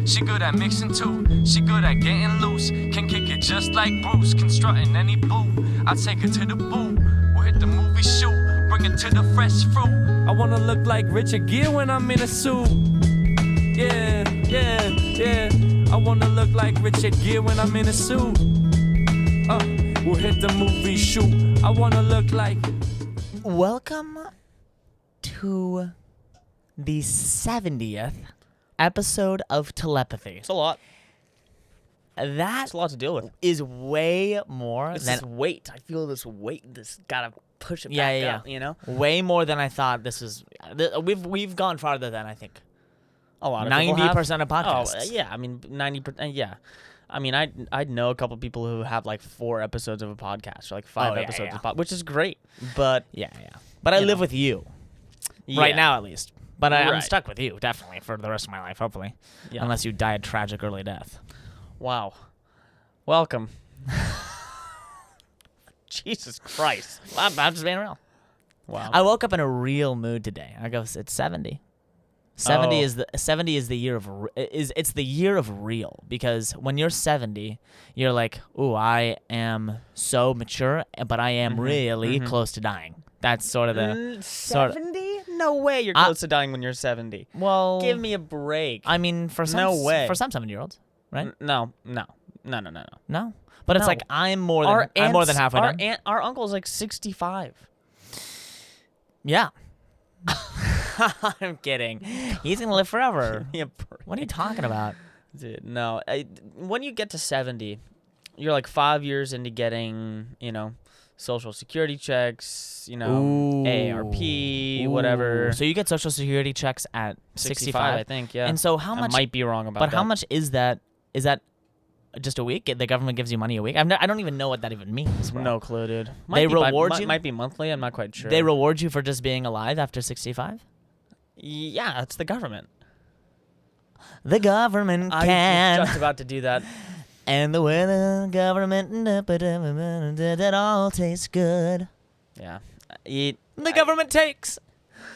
She good at mixing too. She good at getting loose. Can kick it just like Bruce. Can strut in any boo. I'll take her to the boo. We'll hit the movie shoot. Bring it to the fresh fruit. I wanna look like Richard Gere when I'm in a suit. Yeah, yeah, yeah. I wanna look like Richard Gere when I'm in a suit. We'll hit the movie shoot. I wanna look like. Welcome to the 70th episode of Telepathy. It's a lot. That It's a lot to deal with. is way more It's than this weight. I feel this weight. This gotta push it Yeah, back yeah, up. You know, way more than I thought. This is we've gone farther than I think. a lot of people have. 90% of podcasts. Oh yeah, I mean 90%. Yeah, I mean I know a couple people who have like 4 episodes of a podcast or like 5 yeah, episodes yeah. of which is great. But Yeah. But I You live know. with you yeah. right now, at least. But I'm Right. stuck with you definitely for the rest of my life, hopefully, Yeah. unless you die a tragic early death. Wow. Welcome. Jesus Christ. I'm just being real. Wow. I woke up in a real mood today. I go, it's 70. 70 Oh. is the year of it's the year of real, because when you're 70, you're like, "Ooh, I am so mature, but I am really close to dying." That's sort of the 70? No way you're I- close to dying when you're 70. well. Give me a break. I mean, for some No way. for some 7-year-olds, right? No. No, but it's No. like I'm more than halfway done. Our uncle's like 65. Yeah. I'm kidding. He's gonna live forever. Yeah, What are you talking about? dude, no. When you get to 70, you're like 5 years into getting, social security checks, AARP, whatever. So you get social security checks at 65, I think, yeah. And so how much? I might be wrong about But that. how much is that? Is that just a week? The government gives you money a week? I don't even know what that even means. bro. No clue, dude. They reward you? Might be monthly. I'm not quite sure. They reward you for just being alive after 65? Yeah, it's the government. The government I can. was just about to do that. And the way the government that all tastes good. Yeah. The government takes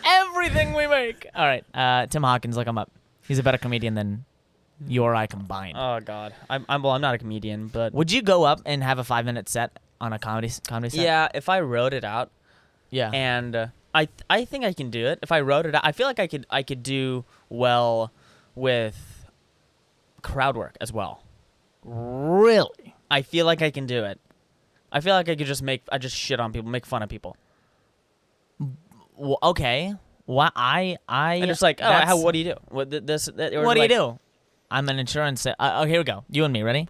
everything we make. All right, Tim Hawkins, look him up. He's a better comedian than you or I combined. Oh God. I'm not a comedian, but Would you go up and have a 5-minute set on a comedy set? yeah, if I wrote it out, Yeah. and I think I can do it. If I wrote it out, I feel like I could do well with crowd work as well. Really? I feel like I can do it. I feel like I could just shit on people, make fun of people. Well, okay. What And just like, what do you do? What do you do? I'm an insurance. Here we go. You and me, ready?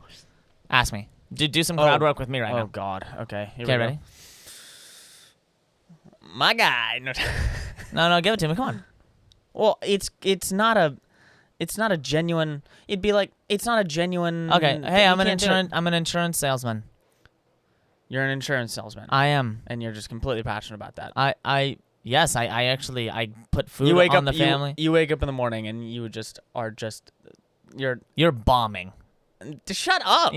Ask me. Do some crowd work with me right Oh now. God. Okay. Here Okay, we go. ready? My guy. No, give it to me. Come on. Well, it's not a genuine. It'd be like it's not a genuine. Okay. Hey, you I'm an can't do it. insurance salesman. You're an insurance salesman, I am. and you're just completely passionate about that. Yes, I actually put food You wake on up the family. You wake up in the morning and you You're bombing. Shut up.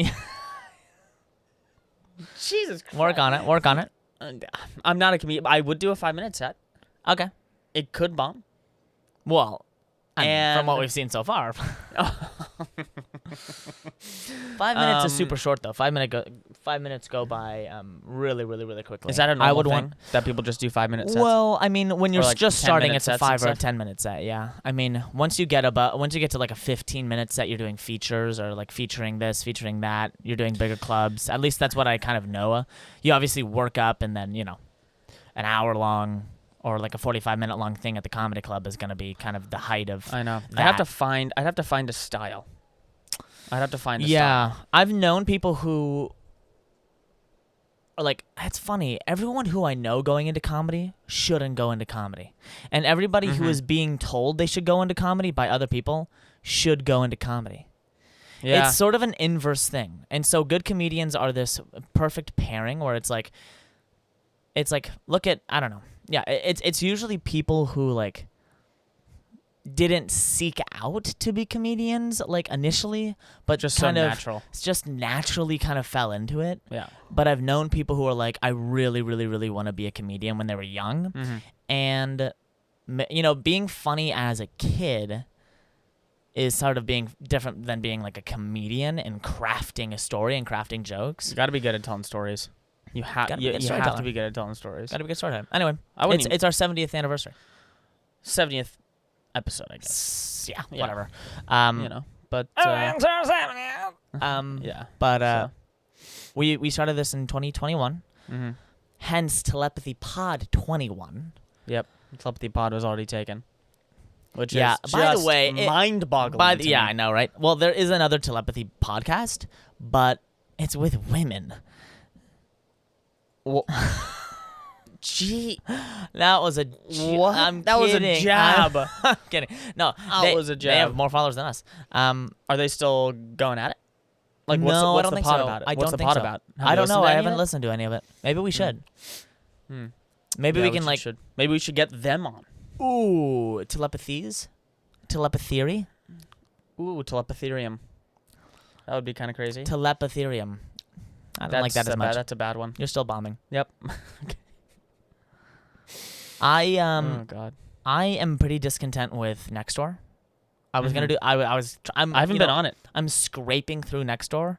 Jesus Christ. Work on it. I'm not a comedian. I would do a 5-minute set. Okay. It could bomb. Well, from And- what we've seen so far. 5 minutes is super short though. 5 minutes go by really, really, really quickly. Is that a normal I would thing want. that people just do 5-minute sets? Well, I mean, when you're Or, like, just starting, 10-minute it's a sets 5 and or a stuff? 10-minute set. Yeah. I mean, once you get to like a 15-minute set, you're doing features or like featuring this, featuring that. You're doing bigger clubs. At least that's what I kind of know. You obviously work up, and then an hour long or like a 45-minute long thing at the comedy club is going to be kind of the height of. I know. that. I'd have to find a style. I'd have to find a style. Yeah, I've known people who are like, it's funny, everyone who I know going into comedy shouldn't go into comedy. And everybody who is being told they should go into comedy by other people should go into comedy. Yeah. It's sort of an inverse thing. And so good comedians are this perfect pairing where it's like, look at, I don't know. Yeah, it's usually people who like didn't seek out to be comedians like initially, but Just kind so of natural. just naturally kind of fell into it. Yeah. But I've known people who are like, I really, really, really want to be a comedian when they were young, Mm-hmm. and being funny as a kid is sort of being different than being like a comedian and crafting a story and crafting jokes. You got to be good at telling stories. You have Gotta be a good you have storyteller. to be good at telling stories. Gotta be a good storytime. Anyway, I wouldn't it's our 70th anniversary. 70th episode, I guess. Yeah, Yeah. whatever. You know, but yeah. But So. we started this in 2021. Mm-hmm. Hence Telepathy Pod 21. Yep. Telepathy pod was already taken. Which Yeah, is by the just way, mind-boggling. to Yeah, me. I know, right? Well, there is another telepathy podcast, but it's with women. Well, gee, That was a what? I'm That was a kidding. jab. I'm kidding. No, That was a They have jab. more followers than us. Are they still going at it? Like, what's no, the, I what's don't the think pod so. about it? I What's don't the think pod so. about? Have I you don't listened know. to I any haven't of it? listened to any of it. Maybe we should. Maybe Yeah, we can like. should. Maybe we should get them on. Ooh, telepathies, telepathy, Ooh, telepatherium. That would be kind of crazy. telepatherium. I don't like that as much. That's a bad one. You're still bombing. Yep. I oh God. I am pretty discontent with Nextdoor. I was gonna Mhm. do. I was. I'm. I haven't you been know, on it. I'm scraping through Nextdoor.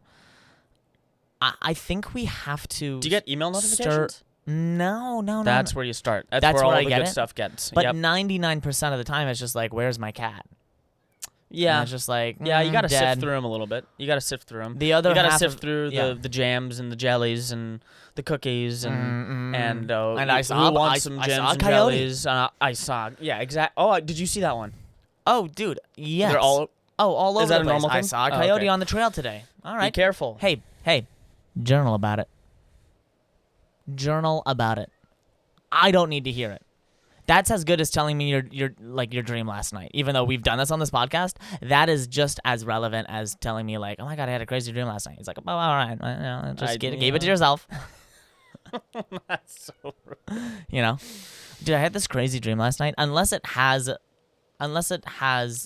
I think we have to. Do you get email notifications? No. That's where you start. That's That's where all where I the get good it. stuff gets. But yep. 99% of the time, it's just like, where's my cat? And Yeah. it's just like, Yeah, you got to dead. sift through them a little bit. You got to sift through them. The other You got to half sift of- through yeah. the jams and the jellies and the cookies and And who I saw. wants some I gems saw a and coyote. jellies. I saw. Yeah, exactly. Oh, did you see that one? Oh, dude. Yes. They're all. all over Is that the a place. normal I thing? saw a Oh, coyote okay. on the trail today. All Be right. careful. Hey. Journal about it. Journal about it. I don't need to hear it. That's as good as telling me your dream last night. Even though we've done this on this podcast, that is just as relevant as telling me like, oh my God, I had a crazy dream last night. It's like, oh, all right, just keep it to yourself. That's so rude. You know, dude, I had this crazy dream last night. Unless it has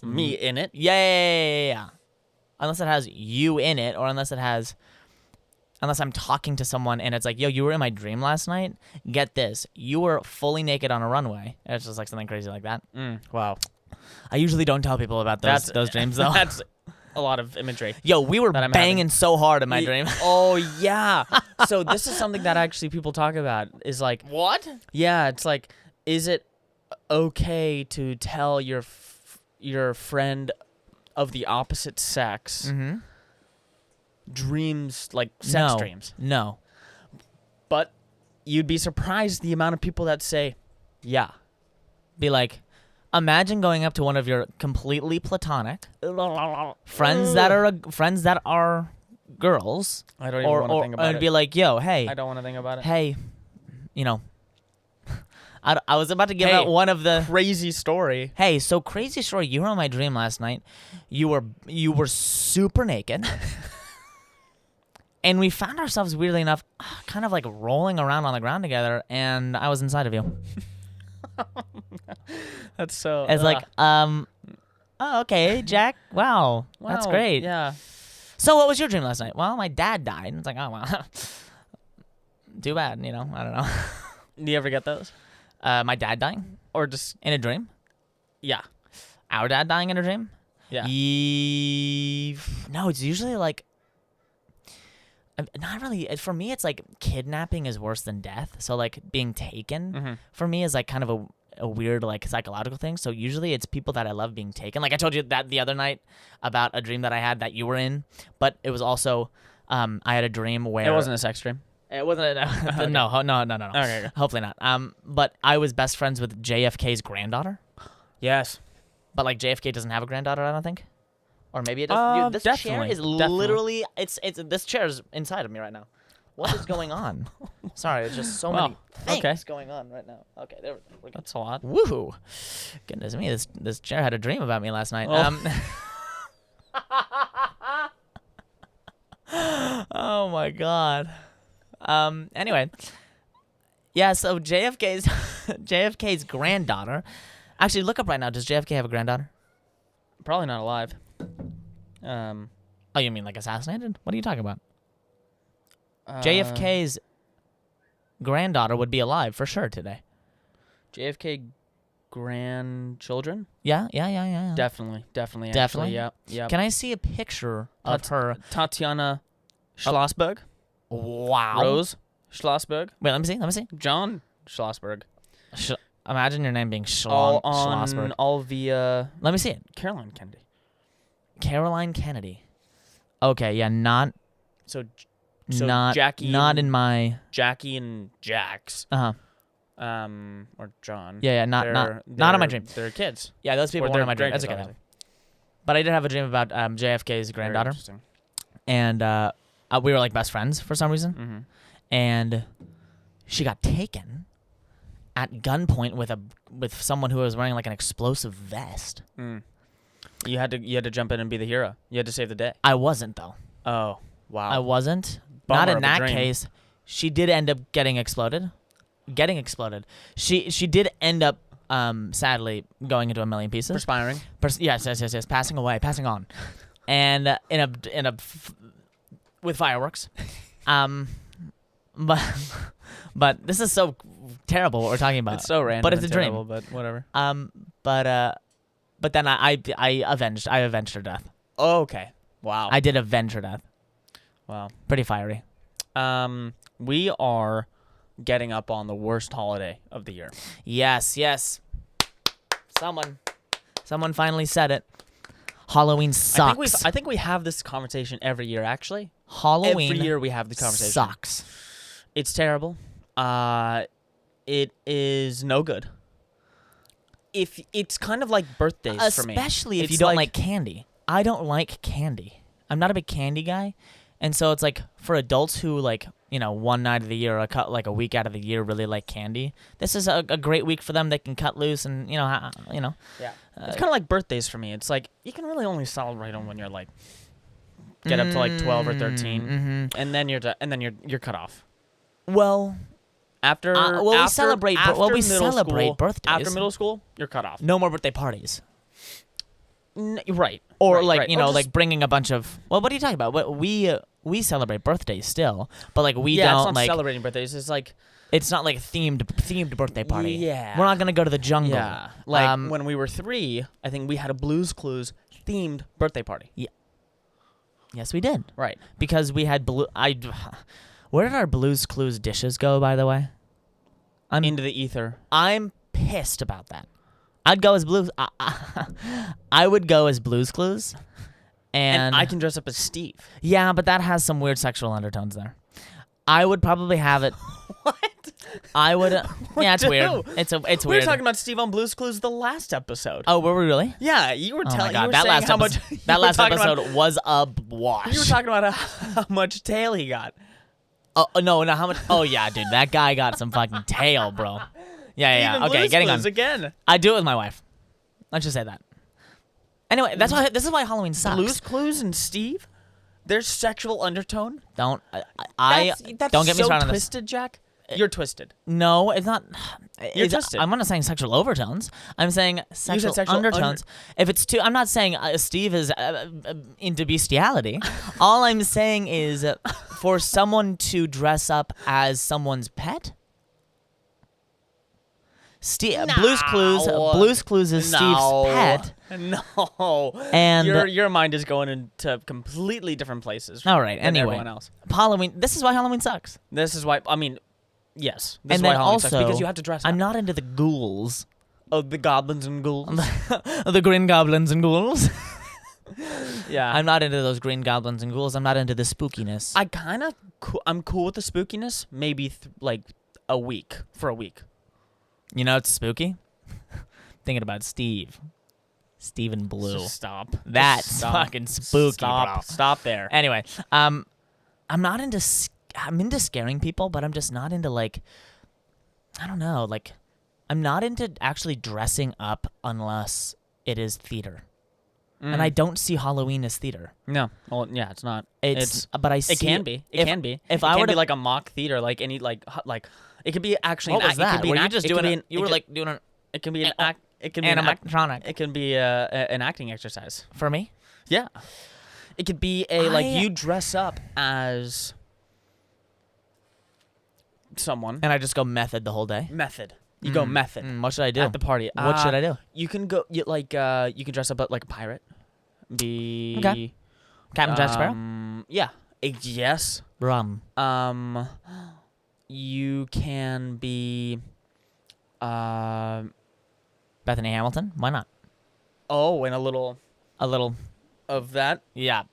Me in it. Yeah. Unless it has you in it, or unless I'm talking to someone and it's like, yo, you were in my dream last night. Get this, you were fully naked on a runway. It's just like something crazy like that. Wow. I usually don't tell people about those dreams though. That's a lot of imagery. Yo, we were that I'm banging having. so hard in my Ye- dream. Oh yeah. So this is something that actually people talk about. Is like, What? yeah, it's like, is it okay to tell your friend of the opposite sex Mm-hmm. dreams, like sex dreams? No. But you'd be surprised the amount of people that say, yeah. Be like, imagine going up to one of your completely platonic friends that are girls, I don't even want to think about and it. be like, yo, hey, I don't want to think about it. hey, you know, I was about to give Hey. out one of the. Crazy story. Hey, so crazy story. You were in my dream last night. You were super naked. And we found ourselves, weirdly enough, kind of like rolling around on the ground together, and I was inside of you. That's so. It's like, oh, okay, Jack. Wow, that's wow, great. Yeah. So, what was your dream last night? Well, my dad died. And it's like, oh, well, too bad, you know. I don't know. Do you ever get those? My dad dying Or just in a dream. yeah. Our dad dying in a dream. Yeah. No, it's usually like. Not really. For me, it's like kidnapping is worse than death. So like being taken Mm-hmm. for me is like kind of a weird like psychological thing. So usually it's people that I love being taken. Like I told you that the other night about a dream that I had that you were in, but it was also I had a dream where It wasn't a sex dream. It wasn't. No. Okay. Hopefully not. But I was best friends with JFK's granddaughter. Yes. But like JFK doesn't have a granddaughter, I don't think. Or maybe it does. Dude, this chair definitely, is definitely. literally it's this chair is inside of me right now. What is going on? Sorry, it's just so many Wow, things okay. going on right now. Okay, there we go. We're good. That's a lot. Woohoo! Goodness me, this chair had a dream about me last night. Oh my god. Anyway, yeah. So JFK's granddaughter. Actually, look up right now. Does JFK have a granddaughter? Probably not alive. Oh, you mean like assassinated? What are you talking about? Uh, JFK's granddaughter would be alive for sure today. JFK grandchildren. Yeah. Definitely. Definitely? Actually, yeah. Can I see a picture of her? Tatiana Schlossberg. Wow. Rose Schlossberg. Wait, let me see. John Schlossberg. Imagine your name being All Schlossberg. all via Let me see it. Caroline Kennedy. Caroline Kennedy. Okay, yeah, not So Jackie. Not in my. Jackie and Jax. Uh huh. Or John. Yeah, not in my dream. They're kids. Yeah, those people Or weren't they're in my dream. That's grandkids, okay. obviously. But I did have a dream about JFK's Very granddaughter, interesting. and we were like best friends for some reason, Mm-hmm. and she got taken at gunpoint with someone who was wearing like an explosive vest. Mm. You had to jump in and be the hero. You had to save the day. I wasn't though. Oh, wow. I wasn't. Bummer Not in of a that dream. case. She did end up getting exploded. She did end up sadly going into a million pieces. Perspiring. Yes. Passing on, and with fireworks. But this is so terrible what we're talking about. It's so random. But it's a and dream. terrible, but whatever. But then I avenged her death. Oh, okay. Wow. I did avenge her death. Wow. Pretty fiery. We are getting up on the worst holiday of the year. Yes. Someone finally said it. Halloween sucks. I think we have this conversation every year. Actually, Halloween every year we have the conversation. sucks. It's terrible. It is no good. If it's kind of like birthdays for me, Especially if It's you don't like candy. I don't like candy. I'm not a big candy guy, and so it's like for adults who like one night of the year, like a week out of the year, really like candy. This is a great week for them. They can cut loose and Yeah. It's kind of like birthdays for me. It's like you can really only celebrate them when you're like get up to like 12 or 13, Mm-hmm. and then you're cut off. Well, After we celebrate middle celebrate school, birthdays. After middle school, you're cut off. no more birthday parties. Right. Or right, like right. Or just- like bringing a bunch of. Well, what are you talking about? We celebrate birthdays still, but like we it's don't not like. celebrating birthdays. It's like It's not like a themed birthday party. Yeah. We're not gonna go to the jungle. yeah, like when we were 3, I think we had a Blue's Clues themed birthday party. Yes, we did. Right. Because we had Where did our Blue's Clues dishes go? By the way, Into the ether. I'm pissed about that. I'd go as Blue's. I would go as Blue's Clues, And I can dress up as Steve. Yeah, but that has some weird sexual undertones there. I would probably have it. What? I would. Yeah, it's Dude, weird. It's We weird. were talking about Steve on Blue's Clues the last episode. Oh, were we really? Yeah, you were Oh telling. my god, You were that saying last how episode. much. That you were last talking episode About, was a wash. you were talking about how much tail he got. Oh no, how much? Oh yeah, dude, that guy got some fucking tail, bro. Yeah. Even Okay, Blue's getting Clues on. again. I do it with my wife. Let's just say that. Anyway, this is why Halloween sucks. Blue's Clues and Steve. There's sexual undertone. Don't That's don't get me so started on this. twisted, Jack. You're twisted. No, it's not. You're twisted. I'm not saying sexual overtones. I'm saying sexual, sexual undertones. If it's too, I'm not saying Steve is into bestiality. All I'm saying is for someone to dress up as someone's pet. Blue's Clues is Steve's pet. No. And your mind is going into completely different places. All right. Than Anyway, everyone else. Halloween. This is why Halloween sucks. This is why. I mean, yes. This And is why then Halloween sucks, also, because you have to dress up. I'm not into the ghouls. Oh, the goblins and ghouls. The green goblins and ghouls. Yeah. I'm not into those green goblins and ghouls. I'm not into the spookiness. I'm cool with the spookiness. Maybe like a week. You know, it's spooky. Thinking about Steve and Blue. Just stop. That's Just stop. fucking spooky, Stop. bro. Stop there. Anyway, I'm not into. I'm into scaring people, but I'm just not into like. I don't know. Like, I'm not into actually dressing up unless it is theater, and I don't see Halloween as theater. No. Well, yeah, it's not. But I see It can be. It can be. If it I can were be to like a mock theater, like any like it could be actually. what an was act- It that? could be Were an you act- just it doing could be it? an- You it were could- like doing an It can be an act. It can be animatronic It can be an acting exercise. for me. Yeah. It could be you dress up as someone. And I just go method the whole day. Method. You go method What should I do? at the party. What should I do? You can go. You can dress up like a pirate. Be Okay. Captain Jack Sparrow? Yeah. Yes. Rum. You can be. Bethany Hamilton? Why not? Oh, and a little of that. Yeah.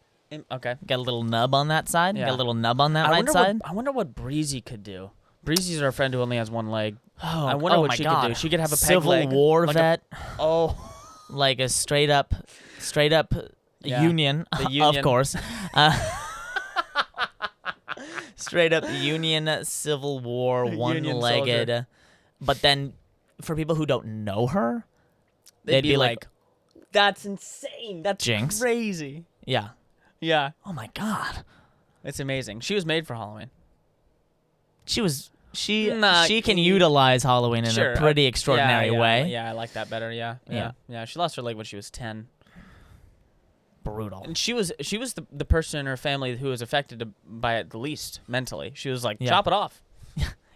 Okay. Get a little nub on that side. Yeah. Get a little nub on that I right wonder side. I wonder what Breezy could do. Breezy's our friend who only has one leg. Oh, I wonder what my she God. could do. She could have a peg Civil leg. War like vet. Oh. Like a straight up Yeah. union, The of union. course. Straight up Union Civil War, Union one-legged. soldier. But then, for people who don't know her, They'd be like, "That's insane. That's Jinx. crazy." yeah. Yeah. Oh my God. It's amazing. She was made for Halloween. Nah, She can utilize Halloween in Sure, a pretty extraordinary way. Yeah, I like that better. Yeah. She lost her leg when she was 10. Brutal. And she was the person in her family who was affected by it the least mentally. She was like, Yeah. chop it off.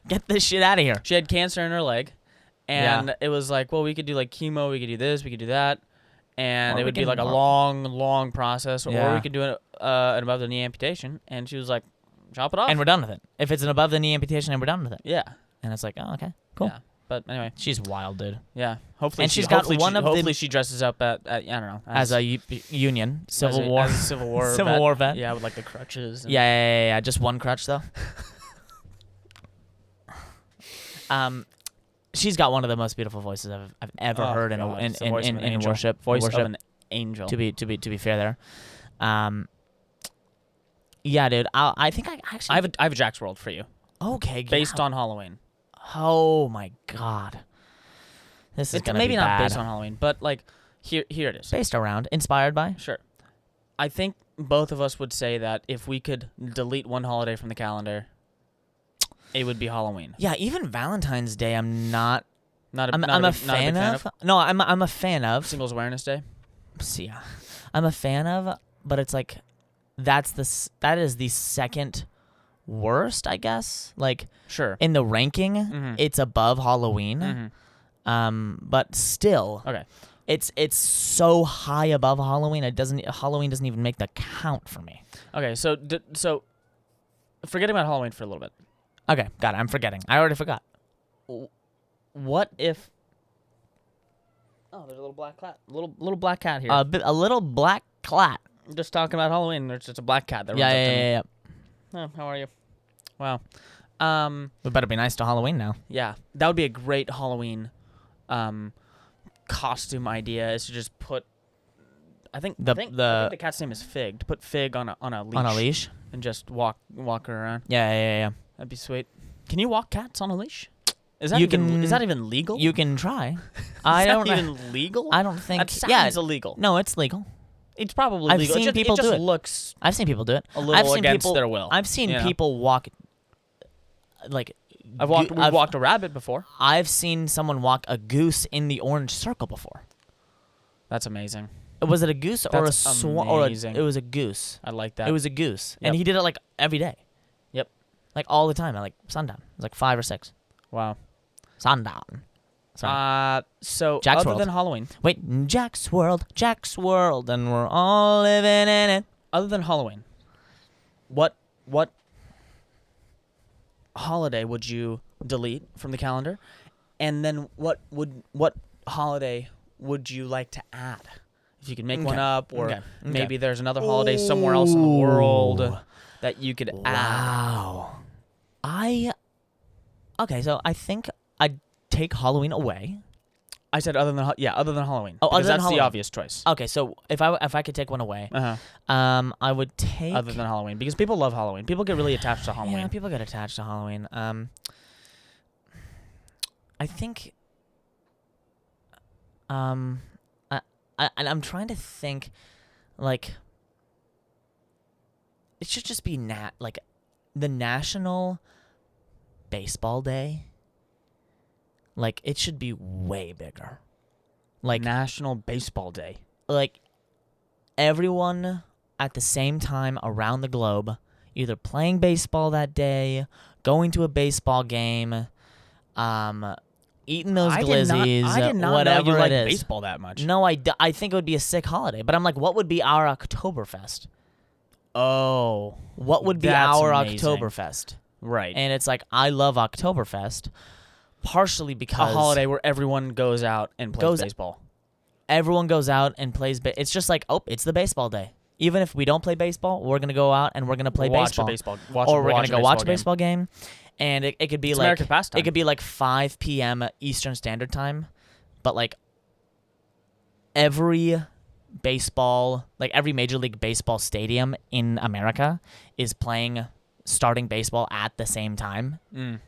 Get this shit out of here. She had cancer in her leg, and Yeah. it was like, well, we could do like chemo, we could do this, we could do that, and Or it we would be can like a walk. long process, or Yeah. we could do an above the knee amputation. And she was like, chop it off. And we're done with it. If it's an above the knee amputation, and we're done with it. yeah, And it's like, oh, okay, cool. Yeah. But anyway, She's wild, dude. yeah. Hopefully, And she's got one of the- hopefully she dresses up at I don't know As a Union Civil War. as a Civil War Civil War vet. Yeah, with like the crutches. And Yeah. Just one crutch though. She's got one of the most beautiful voices I've ever Oh, heard God, it's the in voice of an in angel. worship. Voice worship, of an angel. to be fair there. Yeah, dude. I think I actually. I have a Jack's World for you, okay. based on Halloween. Oh my God. This is It's gonna maybe be not bad. based on Halloween, but like here it is. Based around, inspired by. Sure. I think both of us would say that if we could delete one holiday from the calendar, it would be Halloween. Yeah, even Valentine's Day. I'm not. Not a, I'm not a big fan of. No, I'm a fan of. Singles Awareness Day. See, yeah, I'm a fan of, but it's like that is the second worst, I guess. Like Sure. in the ranking, Mhm. it's above Halloween. Mhm. But still, Okay. it's so high above Halloween. Halloween doesn't even make the count for me. Okay. So so forgetting about Halloween for a little bit. Okay, got it. I'm forgetting. I already forgot. What if? Oh, there's a little black cat. Little black cat here. A little black clat. Just talking about Halloween. There's just a black cat that runs up to me. Yeah. Oh, how are you? Wow. We better be nice to Halloween now. Yeah, that would be a great Halloween costume idea. Is to just put. I think the cat's name is Fig. To put Fig on a leash. On a leash. And just walk her around. Yeah. That'd be sweet. Can you walk cats on a leash? Is that You even can- is that even legal? You can try. I I don't don't. even legal. I don't think. That sounds Yeah. illegal. No, it's legal. It's probably I've legal. seen people it just do it. looks I've seen people do it. a little I've seen against people, their will. I've seen you know? people walk. Like. We've walked a rabbit before. I've seen someone walk a goose in the orange circle before. That's amazing. Was it a goose or That's a swan? Or amazing. it was a goose. I like that. It was a goose, and Yep. he did it like every day. Yep. Like all the time at like sundown. It was like 5 or 6. Wow. Sundown. Sorry. So Jack's other World. than Halloween, Wait, Jack's World, and we're all living in it. other than Halloween, what holiday would you delete from the calendar? And then what holiday would you like to add? If you could make one Okay. up, or Okay. maybe there's another holiday somewhere else in the world that you could add. Wow. Okay, so I think I'd take Halloween away. I said other than Halloween. Oh, because other than that's Halloween. the obvious choice. Okay, so if I could take one away, Uh-huh. I would take Other than Halloween, because people love Halloween. People get really attached to Halloween. Yeah, people get attached to Halloween. I think I'm trying to think, like, it should just be like the National Baseball Day. Like, it should be way bigger. Like National Baseball Day. like everyone at the same time around the globe either playing baseball that day, going to a baseball game, eating those I glizzies, did not whatever know you liked it is. baseball that much. No, I think it would be a sick holiday. But I'm like, what would be our Oktoberfest? Oh, What would be that's our amazing. Oktoberfest? Right. And it's like, I love Oktoberfest, partially A because holiday where everyone goes out and plays baseball. everyone goes out and plays. It's just like, oh, it's the baseball day. Even if we don't play baseball, we're gonna go out and we're gonna play baseball. Or we're gonna go watch a baseball game. And it could be It's like America's pastime. it could be like 5 p.m. Eastern Standard Time, but like every baseball, like every Major League Baseball stadium in America is starting baseball at the same time.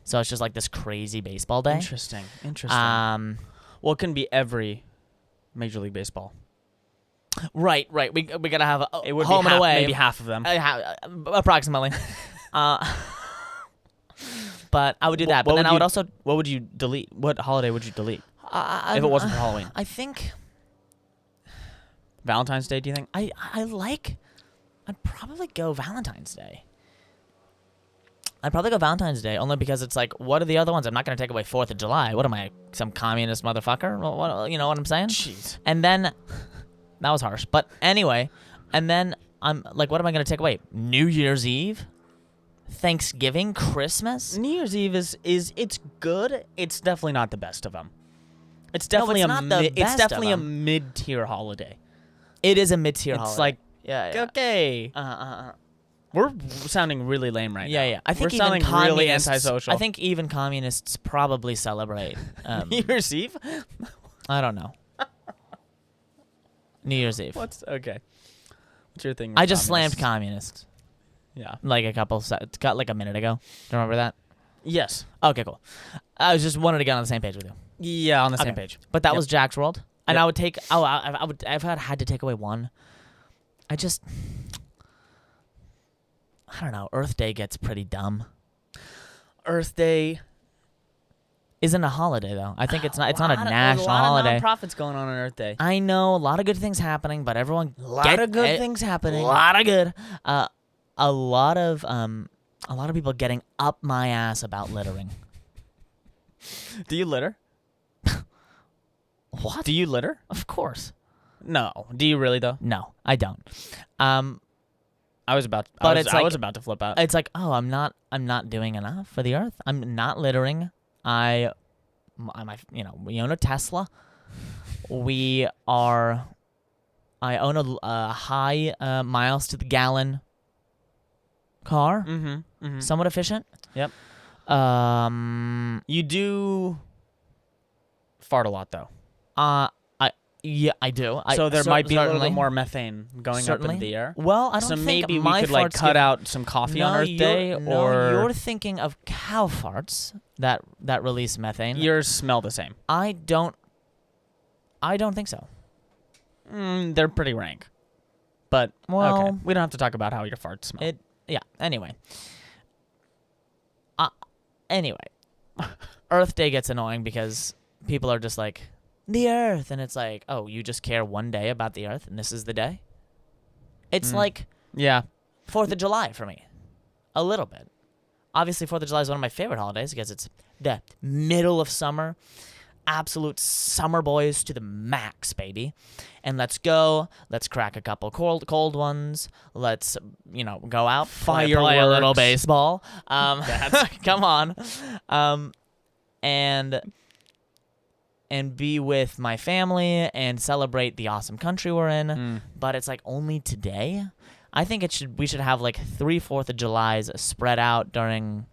So it's just like this crazy baseball day. Interesting. Well, it can be every Major League Baseball. Right. We gotta have It would home be and away, maybe half of them. approximately. But I would do that. But then I would also. What would you delete? What holiday would you delete If if it wasn't for Halloween? I think Valentine's Day? Do you think? I'd probably go Valentine's Day. I'd probably go Valentine's Day only because it's like, what are the other ones? I'm not gonna take away 4th of July. What am I, some communist motherfucker? What, you know what I'm saying? Jeez. And then that was harsh, but anyway, and then I'm like, what am I gonna take away? New Year's Eve, Thanksgiving, Christmas. New Year's Eve is it's good. It's definitely not the best of them. It's No, definitely it's not the it's best of definitely a them. mid-tier holiday. It is a mid-tier It's holiday. like yeah. okay. We're sounding really lame right now. Yeah. I think we're even sounding really communists. antisocial. I think even communists probably celebrate. New Year's Eve. I don't know. New Year's Eve. What's your thing? I with just slammed communists? communists Yeah. like got like a minute ago. Do you remember that? Yes. Okay, cool. I was just wanted to get on the same page with you. Yeah, on the same Okay. page. But that Yep. was Jack's World, and Yep. I would take. Oh, I would. I've had to take away one. I don't know. Earth Day gets pretty dumb. Earth Day Isn't a holiday though. I think it's not. It's not a There's national a lot holiday. of nonprofits going on Earth Day. I know a lot of good things happening, but everyone A lot of good things happening. A lot of good. A lot of people getting up my ass about littering. Do you litter? What? Do you litter? Of course. No. Do you really though? No, I don't. I was about. But I it's was about to flip out. It's like, oh, I'm not doing enough for the earth. I'm not littering. We own a Tesla. I own a high miles to the gallon car. Mm-hmm. Somewhat efficient. Yep. You do fart a lot though. I do. So there might be a little certainly. bit more methane going up Certainly. in the air. Well, I don't So think maybe we my could like farts cut give- out some coffee on Earth Day, No, or you're thinking of cow farts that release methane. yours smell the same. I don't think so. They're pretty rank. But Well, okay. We don't have to talk about how your farts smell. Anyway. Anyway. Earth Day gets annoying because people are just like, the Earth, and it's like, oh, you just care one day about the Earth, and this is the day? It's like yeah. 4th of July for me. A little bit. Obviously, 4th of July is one of my favorite holidays because it's the middle of summer. Absolute summer boys to the max, baby. And let's go. Let's crack a couple cold ones. Let's, go out, play a little Fireworks. baseball. Come on. And be with my family and celebrate the awesome country we're in. But it's like only today. I think we should have like 3 4th of Julys spread out during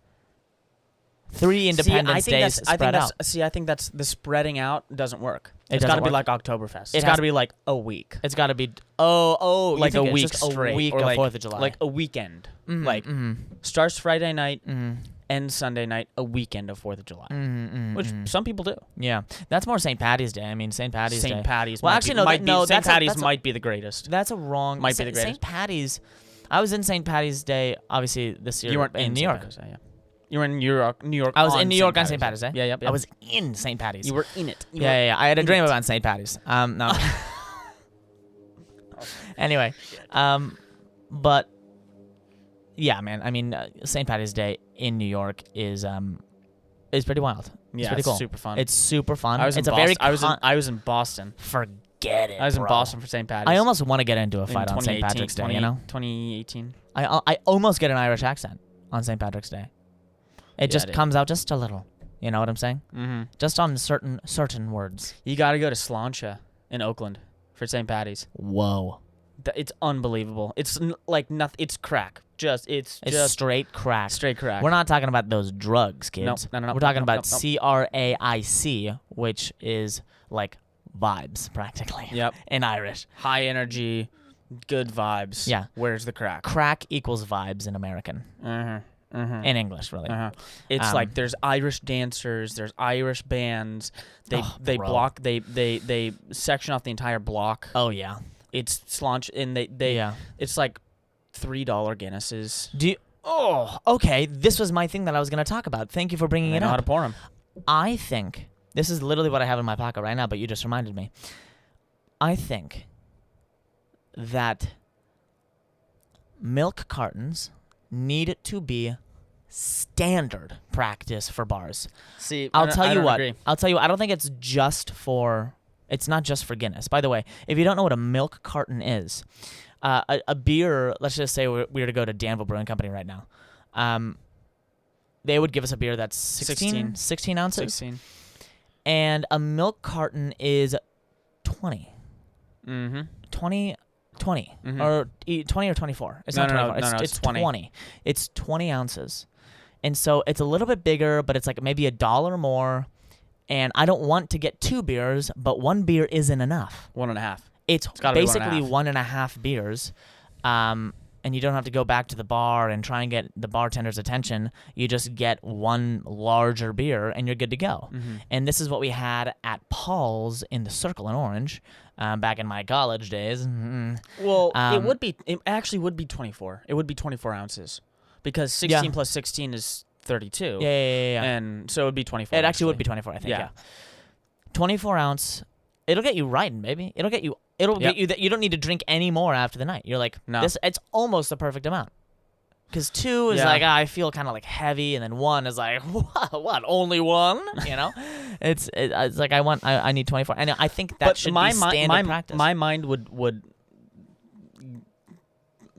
3 Independence Days spread out. I think that's the spreading out doesn't work. It It's got to doesn't be like work. Oktoberfest. It It's has- got to be like a week. It's got to be you Like think a it's week just straight. a week or of like, 4th of July. Like a weekend. Mhm, Like mhm, starts Friday night, mhm, ends Sunday night, a weekend of 4th of July. mhm, mhm, Which mhm. some people do. Yeah, that's more St. Patty's Day. I mean, St. Patty's Day. St. Patty's. Well, might actually, be, no, might be, St. that's Patty's a, might be the greatest. That's a wrong. Might be the greatest. St. Patty's. I was in St. Patty's Day, obviously this year. You weren't in New St. York. Patty's Day, yeah. You were in New York. I was on in New York on St. Patty's Day. Yeah. I was in St. Patty's. You were in it. You Yeah, were yeah, yeah. I had a in dream it. about St. Patty's. No. Anyway, but yeah, man. I mean, St. Patty's Day in New York is pretty wild. Yeah, pretty cool. super fun. It's super fun. I was it's in a Boston. very I was in Boston. forget it. I was in bro. Boston for St. Patty's. I almost want to get into a in fight on St. 2018, Patrick's Day. You know, 2018. I almost get an Irish accent on St. Patrick's Day. It just dude. comes out just a little. You know what I'm saying? Mm-hmm. Just on certain words. You got to go to Sláinte in Oakland for St. Patty's. Whoa. It's unbelievable. It's like nothing. It's crack. It's just straight crack. straight crack. We're not talking about those drugs, kids. No. We're talking about nope. CRAIC, which is like vibes, practically. Yep. In Irish. High energy, good vibes. Yeah. Where's the crack? Crack equals vibes in American. Mm-hmm. Mm-hmm. In English, really. Uh-huh. It's like there's Irish dancers, there's Irish bands. They bro. block. They section off the entire block. Oh, yeah. It's Sláinte, and they Yeah. It's like $3 Guinnesses. Oh, okay. This was my thing that I was going to talk about. Thank you for bringing I it know how to up. pour them. I think this is literally what I have in my pocket right now, but you just reminded me. I think that milk cartons need to be standard practice for bars. See, I'll tell you what. Agree. I'll tell you. I don't think it's just for. It's not just for Guinness. By the way, if you don't know what a milk carton is, a beer. Let's just say we were to go to Danville Brewing Company right now. They would give us a beer that's 16 ounces. 16. And a milk carton is 20. Mm-hmm. 20 Mhm. or 20 or 24. It's No, not no, no, 24. no, no, it's it's 20. It's 20 ounces. And so it's a little bit bigger, but it's like maybe $1 more. And I don't want to get 2 beers, but 1 beer isn't enough. 1.5. It's gotta be basically 1.5. 1.5 beers. And you don't have to go back to the bar and try and get the bartender's attention. You just get 1 larger beer and you're good to go. Mm-hmm. And this is what we had at Paul's in the Circle in Orange back in my college days. Well, it actually would be 24. It would be 24 ounces because 16 Yeah. plus 16 is 32. Yeah. And so it would be 24. It actually would be 24, I think. Yeah. 24 ounce. It'll get you riding, baby. It'll get you that you don't need to drink any more after the night. You're like, No. it's almost the perfect amount. Because 2 is Yeah. like, I feel kind of like heavy, and then 1 is like, what? Only 1? You know, it's like I need 24, and I think that should be standard practice. My mind would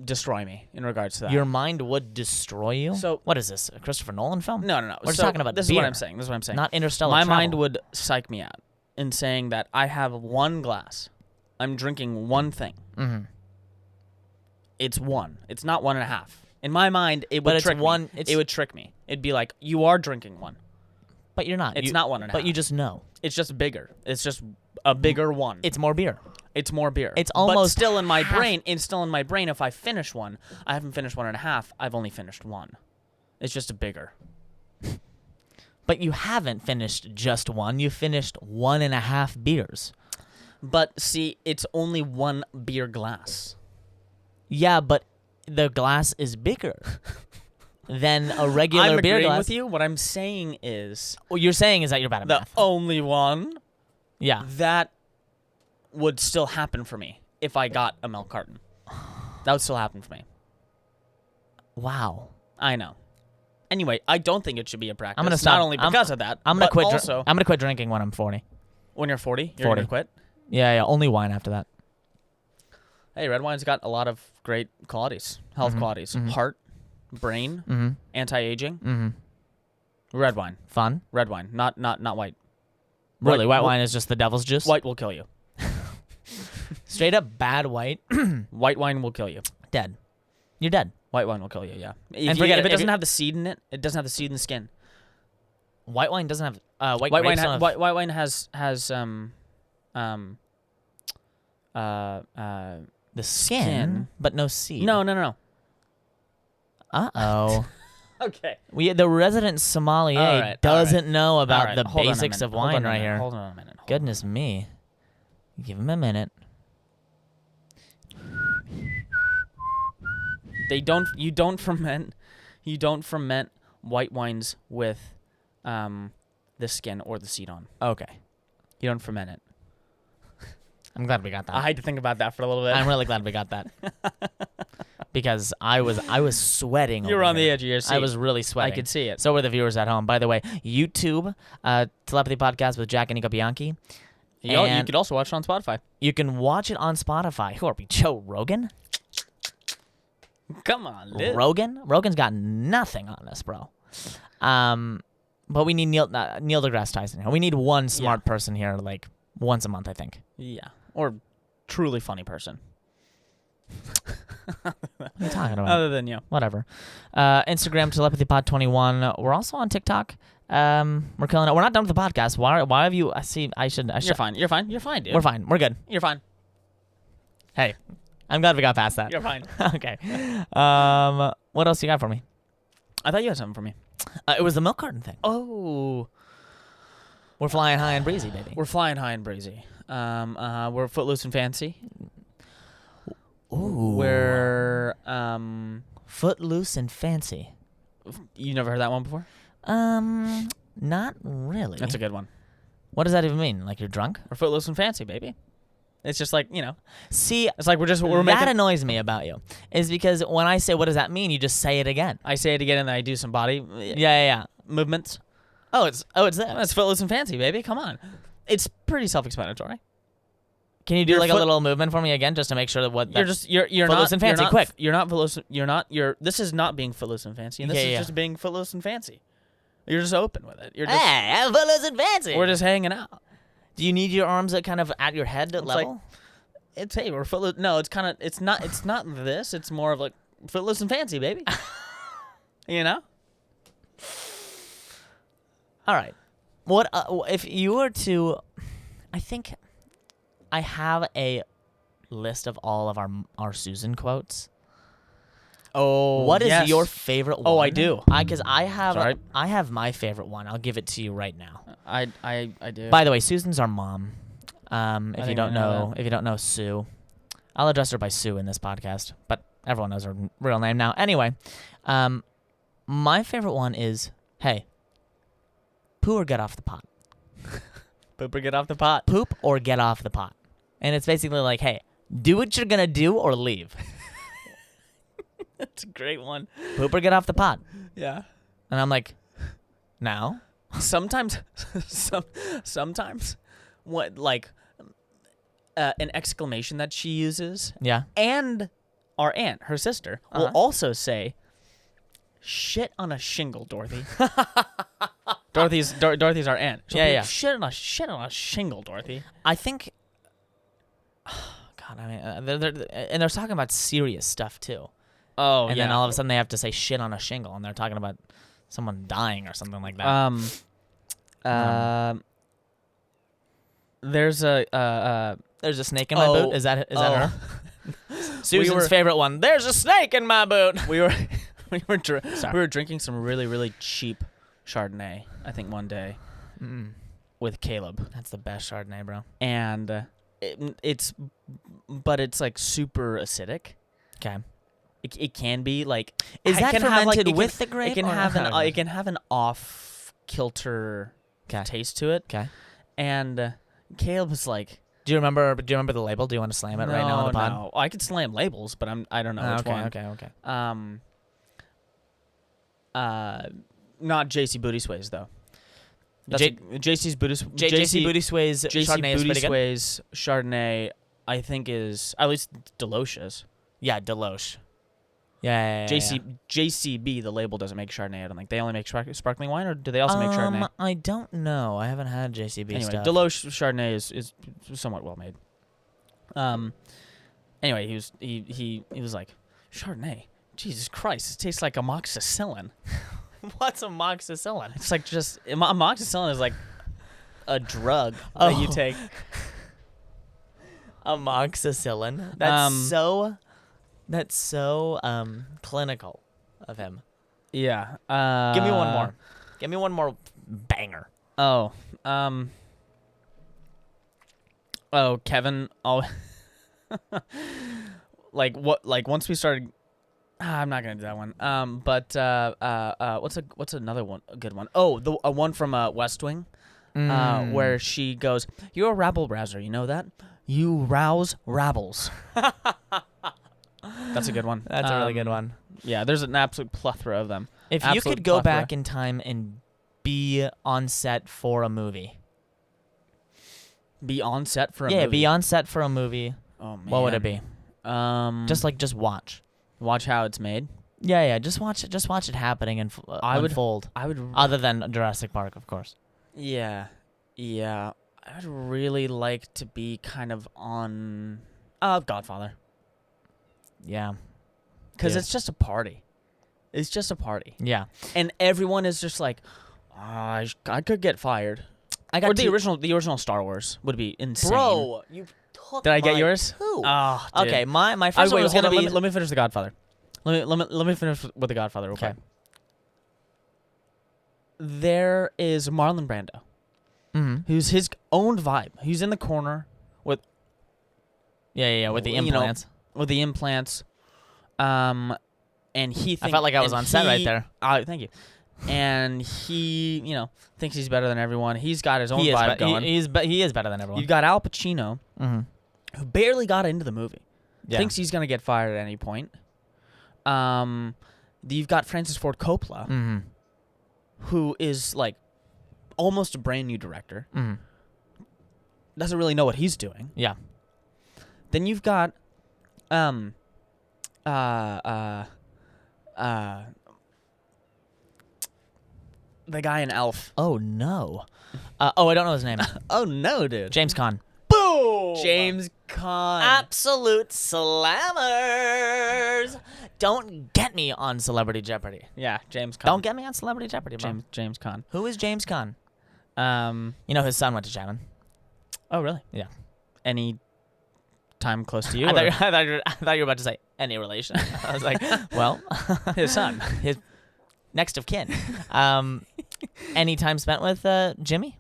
destroy me in regards to that. Your mind would destroy you. So- what is this? A Christopher Nolan film? No. We're just So talking about this is what beer. I'm saying. This is what I'm saying. Not Interstellar. My Travel. mind would psych me out in saying that I have 1 glass. I'm drinking 1 thing. Mhm. It's 1. It's not 1.5. In my mind, it would But it's trick one- me. it's- It would trick me. It'd be like, you are drinking 1. But you're not. It's not 1.5. But you just know It's just bigger. It's just a bigger 1. it's more beer. It's more beer. It's but almost still in my half- brain. It's still in my brain. If I finish 1, I haven't finished 1.5. I've only finished 1. It's just a bigger. But you haven't finished just 1. You finished 1.5 beers. But see, it's only 1 beer glass. Yeah, but the glass is bigger than a regular I'm beer agreeing glass. with you. What I'm saying is What you're saying is that you're bad at the math. only 1 Yeah. that would still happen for me if I got a milk carton. That would still happen for me. Wow. I know. Anyway, I don't think it should be a practice. I'm gonna stop. Not only because of that, I'm gonna but quit. Also, I'm gonna quit drinking when I'm 40. when you're 40, you're 40. gonna quit. Yeah. Only wine after that. Hey, red wine's got a lot of great qualities, health qualities, heart, brain, Mm-hmm. anti-aging. Mm-hmm. Red wine, Fun. not white. Really, white White- wine is just the devil's juice. White will kill you. Straight up bad white. White wine will kill you. Dead. You're dead. White wine will kill you. Yeah. And forget if it, it doesn't if have the seed in it, it doesn't have the seed in the skin. White wine doesn't have white White wine. grapes don't have- White wine has the skin, but no seed. No. Uh-oh. Okay. The resident sommelier All right, doesn't know about All right, the hold on a basics minute, of hold on wine a right minute, here. Hold on a minute. Goodness me. Give him a minute. You don't ferment white wines with the skin or the seed on. Okay. You don't ferment it. I'm glad we got that. I had to think about that for a little bit. I'm really glad we got that. because I was sweating. You were over on the here. edge of your seat. I was really sweating. I could see it. So were the viewers at home. By the way, YouTube, Telepathy Podcast with Jack and Nico Bianchi. You And could also watch it on Spotify. you can watch it on Spotify. Who are we? Joe Rogan? Come on, Liz. Rogan's got nothing on us, bro. But we need Neil deGrasse Tyson here. We need one smart person here, like once a month, I think. Yeah. Or truly funny person. What are you talking about? Other than you. Whatever. Instagram telepathypod21. We're also on TikTok. We're killing it. We're not done with the podcast. Why have you? I should. You're fine. You're fine. You're fine, dude. We're fine. We're good. You're fine. Hey, I'm glad we got past that. You're fine. Okay. What else you got for me? I thought you had something for me. It was the milk carton thing. Oh. We're flying high and breezy, baby. We're flying high and breezy. We're footloose and fancy. Ooh. We're Footloose and fancy. You never heard that one before? Not really. That's a good one. What does that even mean? Like you're drunk? We're footloose and fancy, baby. It's just like, See, it's like we're that making. annoys me about you. Is because when I say what does that mean, you just say it again. I say it again and then I do some body Yeah. movements. Oh, it's this. That's footloose and fancy, baby. Come on. It's pretty self-explanatory. Can you do Your like a foot- little movement for me again, just to make sure that what You're that's- you're footloose not and fancy, You're not, quick. You're not footloose. You're not. This is not being footloose and fancy. And this is Yeah. just being footloose and fancy. You're just open with it. You're just. Hey, I'm footloose and fancy. We're just hanging out. Do you need your arms at kind of at your head level? It's hey, we're footloose. No, it's kind of. It's not. It's not this. It's more of like footloose and fancy, baby. You know. All right. What if you were to? I think I have a list of all of our Susan quotes. Oh, What is yes. your favorite one? Oh, I do. Because I have Sorry. I have my favorite one. I'll give it to you right now. I do. By the way, Susan's our mom. If you think don't I know know, that. if you don't know Sue, I'll address her by Sue in this podcast, but everyone knows her real name now. Anyway, my favorite one is, hey, poo or get off the pot. Poop or get off the pot. Poop or get off the pot. And it's basically like, hey, do what you're going to do or leave. That's a great one. Poop or get off the pot. Yeah. And I'm like, now? Sometimes, sometimes, what like an exclamation that she uses, Yeah. and our aunt, her sister, will also say, "Shit on a shingle, Dorothy." Dorothy's our aunt. She'll be, Yeah. Shit on a shingle, Dorothy. I think, God, I mean, they're talking about serious stuff too. Oh, And then all of a sudden they have to say shit on a shingle, and they're talking about someone dying or something like that. There's a There's a snake in my boot. Is that her? Susan's were- favorite one. There's a snake in my boot. we were drinking some really, really cheap Chardonnay, I think, one day with Caleb, That's the best Chardonnay, bro. and it's like super acidic. Okay. It can be like Is it that can have, fermented it can- with the grape? It can or have not? it can have an off kilter taste to it, Okay. and Caleb was like, Do you remember the label? Do you want to slam it right now on the pod? No, I could slam labels, but I don't know which one. Okay. Not JC Booty Sways though. JC's Booty JC Booty Sway's JC Chardonnay is Booty pretty good. Sway's Chardonnay, I think is at least Deloche's. Yeah, Deloche. Yeah. JCB, the label doesn't make Chardonnay. I don't think they only make sparkling wine, or do they also make Chardonnay? I don't know. I haven't had JCB Anyway, stuff. Deloche Chardonnay is somewhat well made. Anyway, he was like, Chardonnay, Jesus Christ, it tastes like amoxicillin. What's amoxicillin? It's like just amoxicillin is like a drug that you take. Amoxicillin. That's so clinical of him. Yeah. Give me one more. Give me one more banger. Oh. Kevin. Oh. Like once we started. I'm not gonna do that one. What's another one? A good one. Oh, the one from West Wing, where she goes, "You're a rabble rouser. You know that? You rouse rabbles." That's a good one. That's a really good one. Yeah, there's an absolute plethora of them. If you Absolute could go plethora. back in time and be on set for a movie. Be on set for a Yeah, movie. be on set for a movie. Oh man. What would it be? Just Just watch. watch how it's made. Yeah, just watch it happening and unfold. I would. Other than Jurassic Park, of course. Yeah. I would really like to be kind of on Godfather, Yeah. because Yeah. it's just a party. It's just a party, Yeah. and everyone is just like, I could get fired. I got Or the original Star Wars would be insane. Bro, you took Did I get my yours? two. Oh, dude. Okay, my Oh, first one wait, was hold gonna on, be. let me finish The Godfather. Let me finish with The Godfather real quick. Okay. There is Marlon Brando, Mhm. who's his own vibe. He's in the corner Yeah, with the you know, implants. with the implants, and he. I felt like I was on set right there. Thank you. And he, thinks he's better than everyone. He's got his own He is, vibe going. he is better than everyone. You've got Al Pacino, Mm-hmm. who barely got into the movie. Yeah. Thinks he's gonna get fired at any point. You've got Francis Ford Coppola, Mm-hmm. who is like almost a brand new director. Mm-hmm. Doesn't really know what he's doing. Yeah. Then you've got the guy in Elf. Oh no. I don't know his name. Oh no, dude. James Caan. Boom. James Caan. Absolute slammers. Don't get me on Celebrity Jeopardy. Yeah, James Caan. Don't get me on Celebrity Jeopardy, bro. James Caan. Who is James Caan? Um. You know his son went to Chapman. Oh really? Yeah. Any time close to you? I or- thought you were about to say any relation. I was like, well, His son. his next of kin. Any time spent with Jimmy?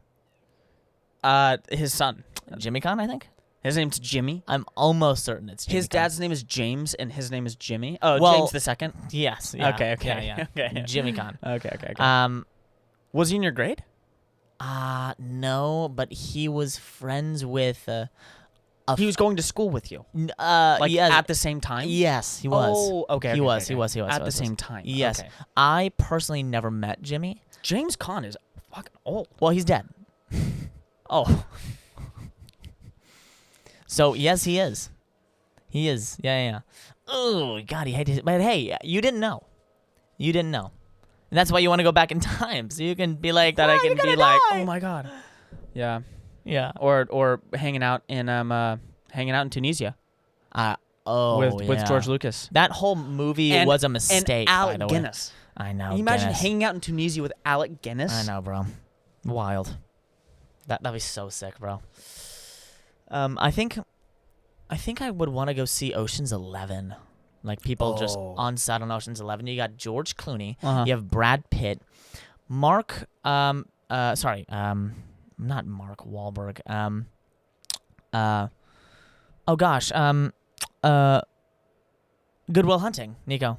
His son. Jimmy Caan, I think. His name's Jimmy. I'm almost certain it's Jimmy His Caan. dad's name is James, and his name is Jimmy. Oh, Well- James the second. Yes. Yeah, Okay. Yeah. Okay. Jimmy Caan. Okay. Um, Was he in your grade? no, but he was friends with He was going to school with you, yes, at the same time. yes, he was. Oh, okay. He okay, was. okay. He was. At the was. same time. Yes. Okay. I personally never met Jimmy. James Caan is fucking old. Well, he's dead. Oh. So yes, he is. He is. Yeah. Oh God, he hated it. But hey, you didn't know. You didn't know. And that's why you want to go back in time, so you can be like That I can be like, die. oh my god. Yeah. Yeah. Or hanging out in Tunisia with yeah. George Lucas. That whole movie And- was a mistake. And Alec by the way. Guinness. I know. Can you imagine Guinness. hanging out in Tunisia with Alec Guinness? I know, bro. Wild. That'd be so sick, bro. I think I would want to go see Ocean's 11. Like people just Oh. on set on Ocean's 11. You got George Clooney. Uh-huh. You have Brad Pitt. Not Mark Wahlberg. Good Will Hunting, Nico.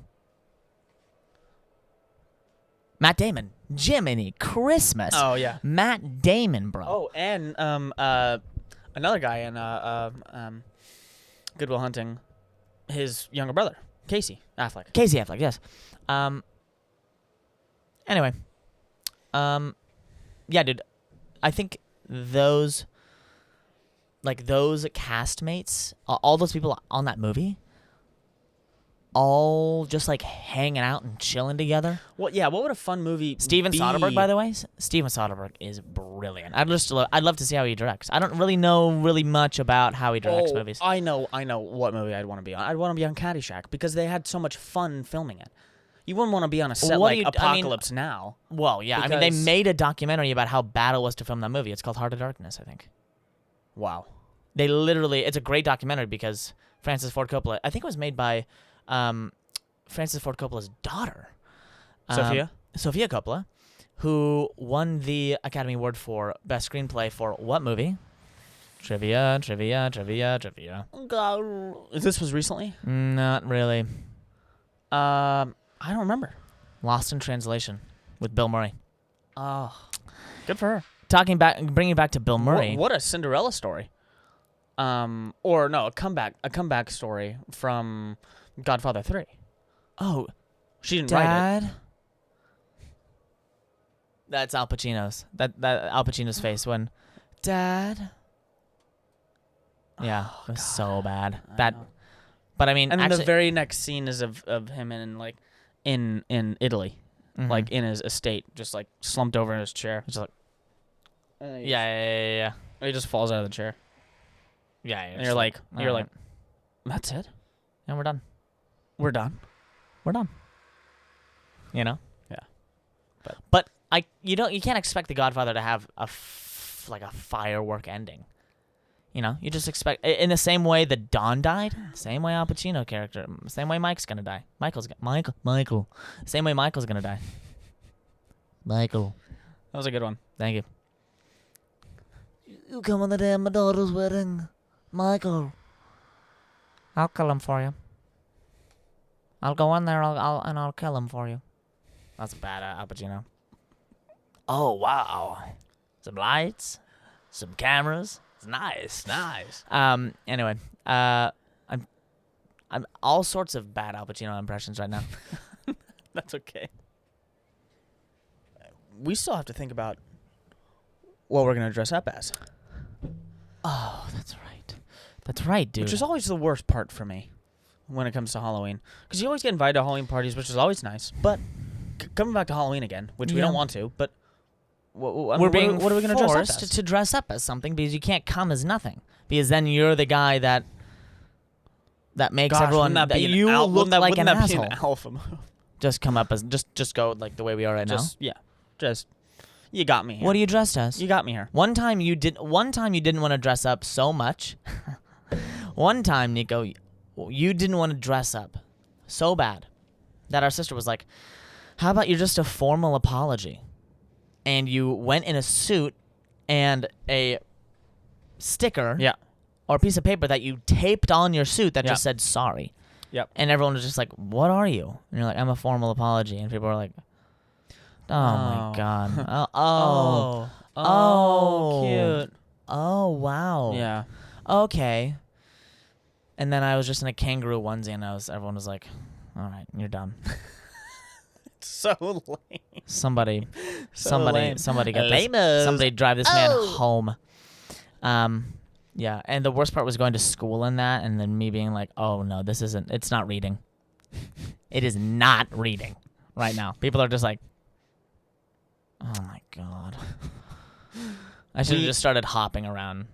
Matt Damon. Jiminy Christmas. Oh yeah. Matt Damon, bro. Oh, and another guy in Good Will Hunting, his younger brother, Casey Affleck. Casey Affleck, yes. Anyway. Yeah, dude. I think those castmates, all those people on that movie, all just like hanging out and chilling together. What would a fun movie Steven be? Soderbergh, by the way, Steven Soderbergh is brilliant. I'd love to see how he directs. I don't really know much about how he directs movies. I know what movie I'd want to be on. I'd want to be on Caddyshack because they had so much fun filming it. You wouldn't want to be on a set What like do you- I mean- Apocalypse Now. Well, yeah, I mean they Because- made a documentary about how bad it was to film that movie. It's called Heart of Darkness, I think. Wow. They literally, it's a great documentary because Francis Ford Coppola, I think it was made by Francis Ford Coppola's daughter, Sofia Coppola, who won the Academy Award for Best Screenplay for what movie? Trivia. This was recently? Not really. I don't remember. Lost in Translation with Bill Murray. Oh, good for her. Bringing it back to Bill Murray. What a Cinderella story. Or no, a comeback story from Godfather 3. Oh, She didn't write it. Dad. That's Al Pacino's. That Al Pacino's face when, Dad. Yeah, it was so bad. That, know. but I mean, And then actually, the very next scene is of him in Italy, mhm. like in his estate, just like slumped over in his chair. Just like, And then yeah. he just falls out of the chair. Yeah, And you're like, that's it. and we're done. We're done. We're done. You know? Yeah. But you can't expect The Godfather to have like a firework ending. You know, you just expect in the same way that Don died, same way Al Pacino character, same way Mike's gonna die. Michael. Same way Michael's gonna die. Michael. That was a good one. Thank you. You come on the day of my daughter's wedding, Michael. I'll kill him for you. I'll go in there. I'll kill him for you. That's bad, Al Pacino. Oh wow, some lights, some cameras. It's nice. Anyway, I'm all sorts of bad Al Pacino impressions right now. That's okay. We still have to think about what we're gonna dress up as, Oh, that's right, dude. which is always the worst part for me when it comes to Halloween, because you always get invited to Halloween parties, which is always nice. But coming back to Halloween again, which we Yeah. don't want to, but We're being what are we gonna dress up forced as? to dress up as something because you can't come as nothing, because then you're the guy that makes Gosh, everyone wouldn't that be you look like an asshole. Be an alpha move? Just come up as just go like the way we are right Just you got me here. now. What are you dressed as? You got me here. One time you didn't want to dress up so much. One time, Nico, you didn't want to dress up so bad that our sister was like, "How about you just a formal apology?" And you went in a suit and a sticker Yeah. or a piece of paper that you taped on your suit that Yeah. just said sorry. Yep. And everyone was just like, "What are you?" And you're like, "I'm a formal apology." And people are like, "Oh, my God. Oh, cute. oh, wow. Yeah. Okay." And then I was just in a kangaroo onesie, and everyone was like, "All right, you're done." So lame. Somebody lame. get Lame-os. this. Somebody drive this man home. Yeah. And the worst part was going to school in that, and then me being like, "Oh no, it's not reading. It is not reading right now." People are just like, "Oh my God." I should have just started hopping around.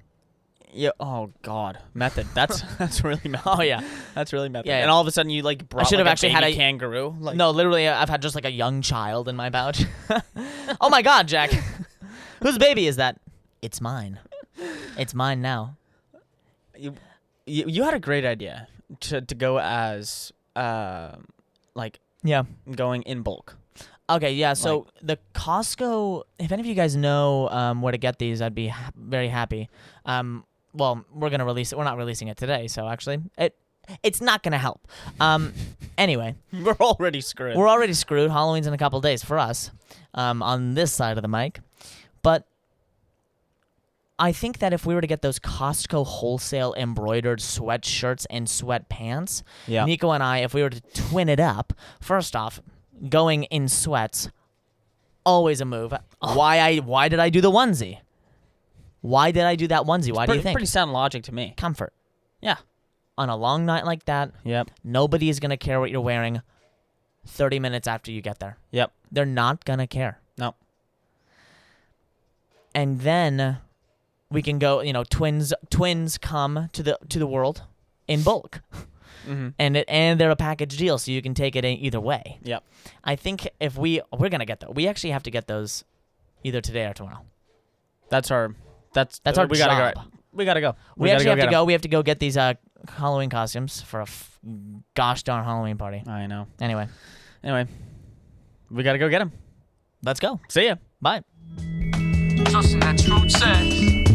Yeah. Oh God. Method. That's really method. Oh yeah. That's really method. Yeah, And yeah. all of a sudden you like brought should have like, actually a had baby a- kangaroo. Like, No, literally, I've had just like a young child in my pouch. Oh my God, Jack. Whose baby is that? It's mine. It's mine now. you had a great idea to go as like Yeah. going in bulk. Okay, yeah, so the Costco, if any of you guys know where to get these, I'd be very happy. Well, we're going to release it. We're not releasing it today, so actually, it's not going to help. Anyway. We're already screwed. We're already screwed. Halloween's in a couple days for us on this side of the mic. But I think that if we were to get those Costco wholesale embroidered sweatshirts and sweatpants, Yeah. Nico and I, if we were to twin it up, first off, going in sweats, always a move. Why did I do the onesie? Why did I do that onesie? Why do you think? Pretty sound logic to me. Comfort. Yeah. On a long night like that, Yep. nobody is going to care what you're wearing 30 minutes after you get there. Yep. They're not going to care. No. And then we can go, twins come to the world in bulk. Mm-hmm. And they're a package deal, so you can take it in either way. Yep. I think if we're going to get those. We actually have to get those either today or tomorrow. That's our our we job. gotta go. We gotta go. We gotta actually have to get go. We have to go get these Halloween costumes for a gosh darn Halloween party. 'em. I know. Anyway, We gotta go get them. let's go. See ya. Bye. Trusting that truth says